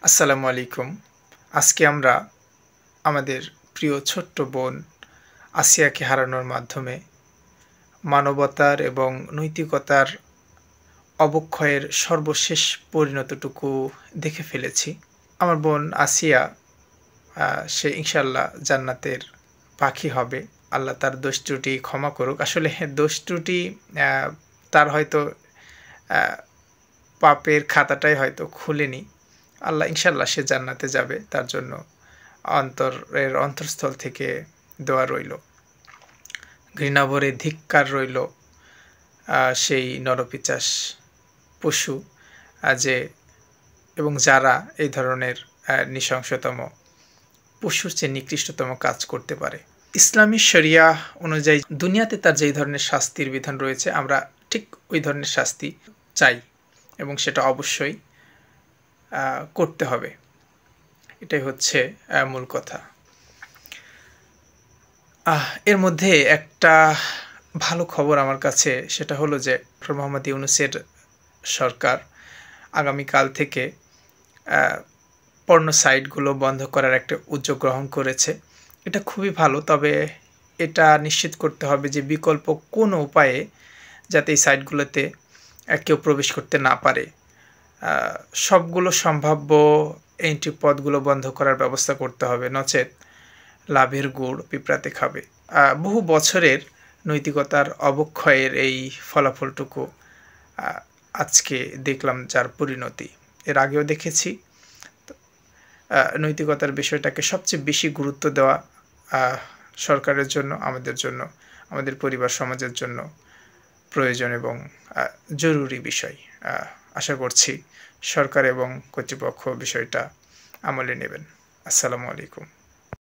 আসসালামু আলাইকুম। আজকে আমরা আমাদের প্রিয় ছোট্ট বোন আসিয়াকে হারানোর মাধ্যমে মানবতার এবং নৈতিকতার অবক্ষয়ের সর্বশেষ পরিণতটুকু দেখে ফেলেছি। আমার বোন আসিয়া সে ইনশাআল্লাহ জান্নাতের পাখি হবে। আল্লাহ তার দোষ ত্রুটি ক্ষমা করুক। আসলে দোষ ত্রুটি আ তার হয়তো আ পাপের খাতাটাই হয়তো খুলেনি। আল্লাহ ইনশাআল্লাহ সে জান্নাতে যাবে। তার জন্য অন্তরস্থল থেকে দোয়া রইল। ঘৃণাভরে ধিক্কার রইল সেই নরপিশাচ পশু যে এবং যারা এই ধরনের নৃশংসতম পশুর চেয়ে নিকৃষ্টতম কাজ করতে পারে। ইসলামী শরিয়া অনুযায়ী দুনিয়াতে তার যেই ধরনের শাস্তির বিধান রয়েছে আমরা ঠিক ওই ধরনের শাস্তি চাই এবং সেটা অবশ্যই করতে হবে। এটাই হচ্ছে মূল কথা। এর মধ্যে একটা ভালো খবর আমার কাছে, সেটা হলো যে মোহাম্মদ ইউনূসের সরকার আগামীকাল থেকে পর্নো সাইটগুলো বন্ধ করার একটা উদ্যোগ গ্রহণ করেছে। এটা খুবই ভালো, তবে এটা নিশ্চিত করতে হবে যে বিকল্প কোনো উপায়ে যাতে এই সাইটগুলোতে কেউ প্রবেশ করতে না পারে। সবগুলো সম্ভাব্য এন্ট্রি পথগুলো বন্ধ করার ব্যবস্থা করতে হবে, নচেৎ লাভের গুড় পিঁপড়াতে খাবে। বহু বছরের নৈতিকতার অবক্ষয়ের এই ফলাফলটুকু আজকে দেখলাম যার পরিণতি। এর আগেও দেখেছি। নৈতিকতার বিষয়টাকে সবচেয়ে বেশি গুরুত্ব দেওয়া সরকারের জন্য, আমাদের পরিবার সমাজের জন্য প্রয়োজন এবং জরুরি বিষয়। আশা করছি সরকার এবং কর্তৃপক্ষ বিষয়টা আমলে নেবেন। আসসালামু আলাইকুম।